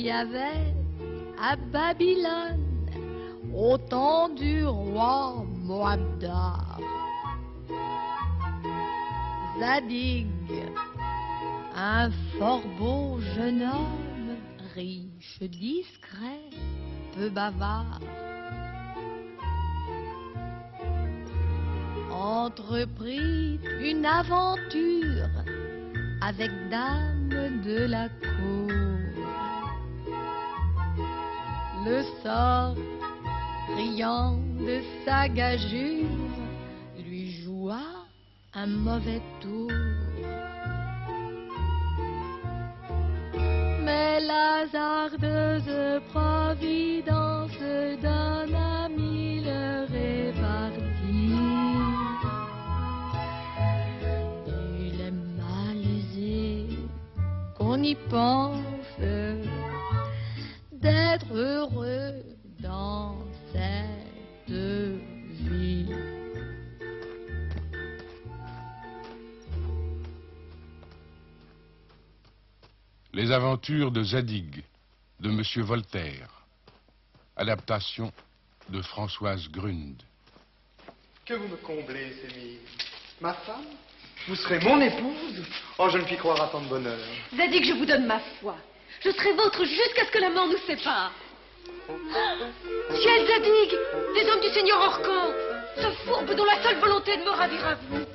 y avait à Babylone, au temps du roi Moabdar, Zadig, un fort beau jeune homme, riche, discret, peu bavard, entreprit une aventure avec dame de la cour. Le sort, riant de sa gageure, lui joua un mauvais tour. Mais la hasardeuse providence donne à mille réparties. Il est malaisé qu'on y pense d'être heureux dans cette vie. Les aventures de Zadig, de Monsieur Voltaire. Adaptation de Françoise Grund. Que vous me comblez, Sémille. Ma femme? Vous serez mon épouse? Oh, je ne puis croire à tant de bonheur. Zadig, je vous donne ma foi. Je serai vôtre jusqu'à ce que la mort nous sépare. Ciel Zadig, des hommes du Seigneur Orcan, ce fourbe dont la seule volonté est de me ravir à vous.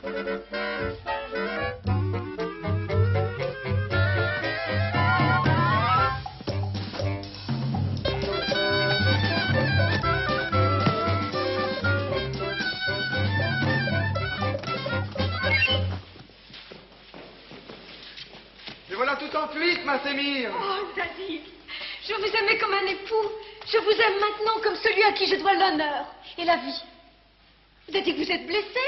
Et voilà tout en fuite, ma Sémire. Oh, Zadig, je vous aimais comme un époux. Je vous aime maintenant comme celui à qui je dois l'honneur et la vie. Zadig, vous êtes blessé?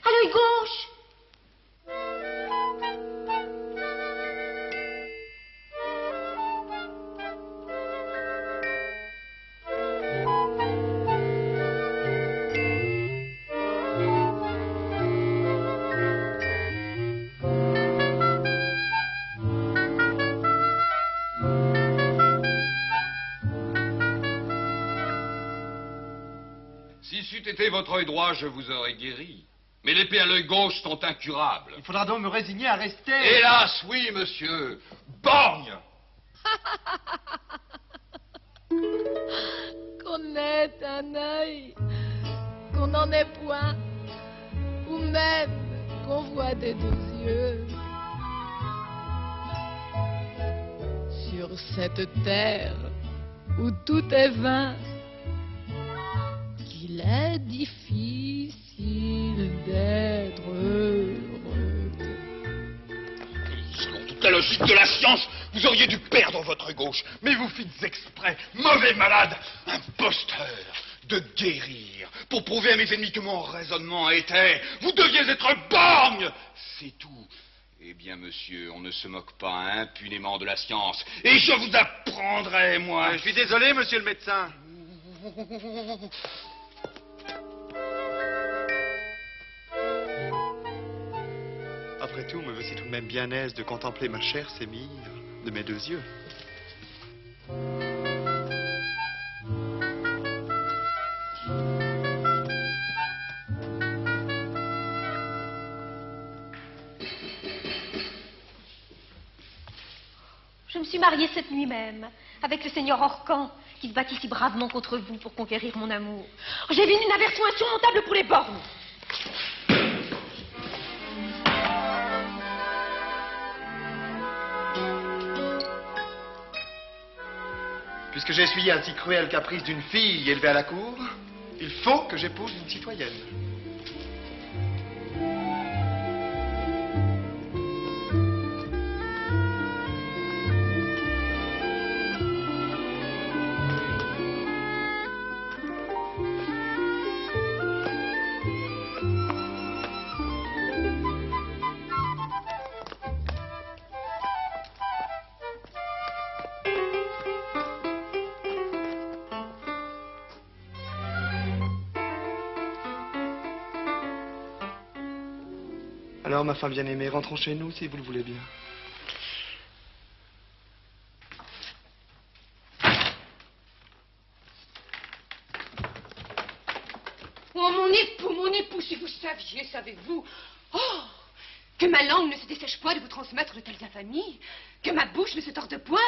À l'œil gauche. Si c'eût été votre œil droit, je vous aurais guéri. Mais l'épée à l'œil gauche sont incurables. Il faudra donc me résigner à rester. Hélas, oui, monsieur. Borgne! Qu'on ait un œil, qu'on n'en ait point, ou même qu'on voit des deux yeux. Sur cette terre où tout est vain, qu'il est difficile d'être heureux. Selon toute la logique de la science, vous auriez dû perdre votre gauche. Mais vous fites exprès, mauvais malade, imposteur, de guérir, pour prouver à mes ennemis que mon raisonnement était. Vous deviez être borgne, c'est tout. Eh bien, monsieur, on ne se moque pas impunément de la science. Et je vous apprendrai, moi. Je suis désolé, monsieur le médecin. Après tout, me voici tout de même bien aise de contempler ma chère Sémire de mes deux yeux. Je me suis mariée cette nuit même avec le Seigneur Orcan qui se battit si bravement contre vous pour conquérir mon amour. J'ai vu une aversion insurmontable pour les bornes. Puisque j'ai essuyé un si cruel caprice d'une fille élevée à la cour, il faut que j'épouse une citoyenne. Alors, ma femme bien-aimée, rentrons chez nous, si vous le voulez bien. savez-vous? Oh, que ma langue ne se dessèche point de vous transmettre de telles infamies, que ma bouche ne se torde point,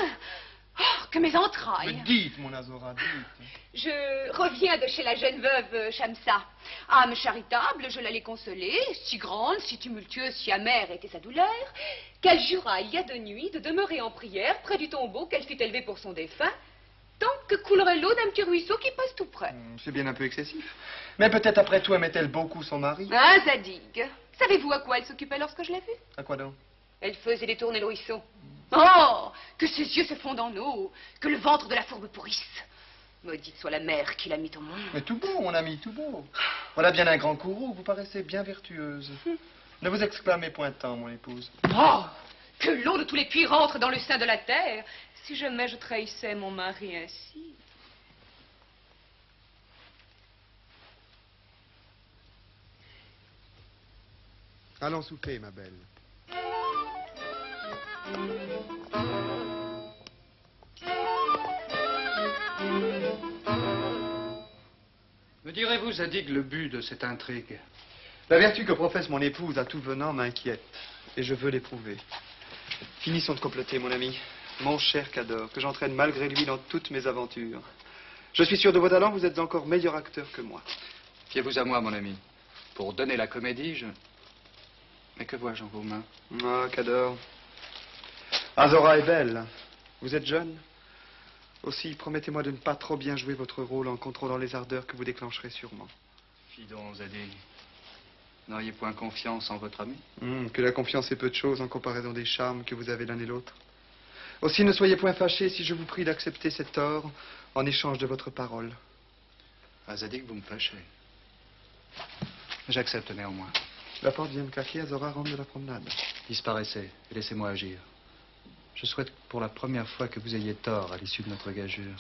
oh, que mes entrailles. Mais dites, mon Azora, dites. Je reviens de chez la jeune veuve Shamsa. Âme charitable, je l'allais consoler, si grande, si tumultueuse, si amère était sa douleur, qu'elle jura il y a 2 nuits de demeurer en prière près du tombeau qu'elle fit élever pour son défunt, tant que coulerait l'eau d'un petit ruisseau qui passe tout près. C'est bien un peu excessif. Mais peut-être après tout aimait-elle beaucoup son mari. Ah, Zadig, savez-vous à quoi elle s'occupait lorsque je l'ai vue? À quoi donc? Elle faisait détourner le ruisseau. Oh, que ses yeux se fondent en eau, que le ventre de la fourbe pourrisse. Maudite soit la mère qui l'a mis au monde. Mais tout beau, mon ami, tout beau. Voilà bien un grand courroux, vous paraissez bien vertueuse. Ne vous exclamez point tant, mon épouse. Oh, que l'eau de tous les puits rentre dans le sein de la terre, si jamais je trahissais mon mari ainsi. Allons souper, ma belle. Me direz-vous, Zadig, le but de cette intrigue? La vertu que professe mon épouse à tout venant m'inquiète, et je veux l'éprouver. Finissons de comploter, mon ami. Mon cher Cador, que j'entraîne malgré lui dans toutes mes aventures. Je suis sûr de vos talents, vous êtes encore meilleur acteur que moi. Fiez-vous à moi, mon ami. Pour donner la comédie, Mais que vois-je en vos mains? Ah, Cador. Azora est belle. Vous êtes jeune. Aussi, promettez-moi de ne pas trop bien jouer votre rôle en contrôlant les ardeurs que vous déclencherez sûrement. Fi donc, Zadig. N'auriez point confiance en votre ami? Que la confiance est peu de choses en comparaison des charmes que vous avez l'un et l'autre. Aussi, ne soyez point fâchés si je vous prie d'accepter cet or en échange de votre parole. Ah, Zadig, vous me fâchez. J'accepte néanmoins. La porte vient me claquer, Azora rentre de la promenade. Disparaissez et laissez-moi agir. Je souhaite pour la première fois que vous ayez tort à l'issue de notre gageure.